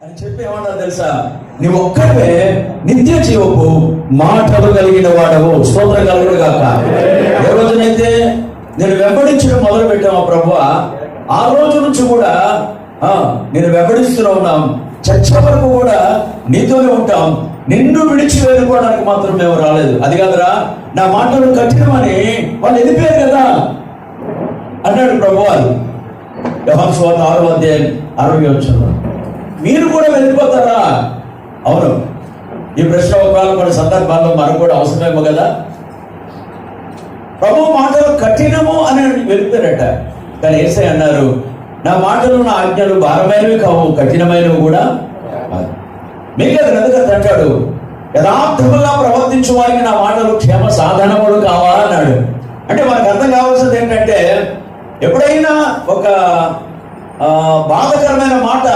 అని చెప్పి ఏమన్నా తెలుసా, నీవు ఒక్కడే నిత్య జీవపు మాటలు కలిగిన వాడవు. స్తోత్రం కలుగును గాక. ఏ రోజునైతే నేను వెంబడించడం మొదలు పెట్టాము ప్రభు, ఆ రోజు నుంచి కూడా నేను వెంబడిస్తూనే ఉన్నాం. చచ్చ వరకు కూడా నీతోనే ఉంటాం. నిన్ను విడిచి వెళ్ళిపోవడానికి మాత్రం మేము రాలేదు. అది కాదురా, నా మాటలు కఠినమని వాళ్ళు వెళ్ళిపోయారు కదా అన్నాడు ప్రభు. అది యోహాను సువార్త 6:60 మీరు కూడా వెళ్ళిపోతారా? అవును. ఈ ప్రశ్న ఒకవేళ కొన్ని సందర్భాల్లో మనకు కూడా అవసరమేమో కదా. ప్రభు మాటలు కఠినము అని వెళ్ళిపోయారట. కానీ యేసయ్య అన్నారు, నా మాటలు నా ఆజ్ఞలు భారమైనవి కావు, కఠినమైనవి కూడా. మిగతా గ్రంథకర్త అంటాడు, యథార్థముగా ప్రవర్తించే వారికి నా మాటలు క్షేమ సాధనములు కావా అన్నాడు. అంటే మనకు అర్థం కావాల్సింది ఏంటంటే, ఎప్పుడైనా ఒక బాధకరమైన మాట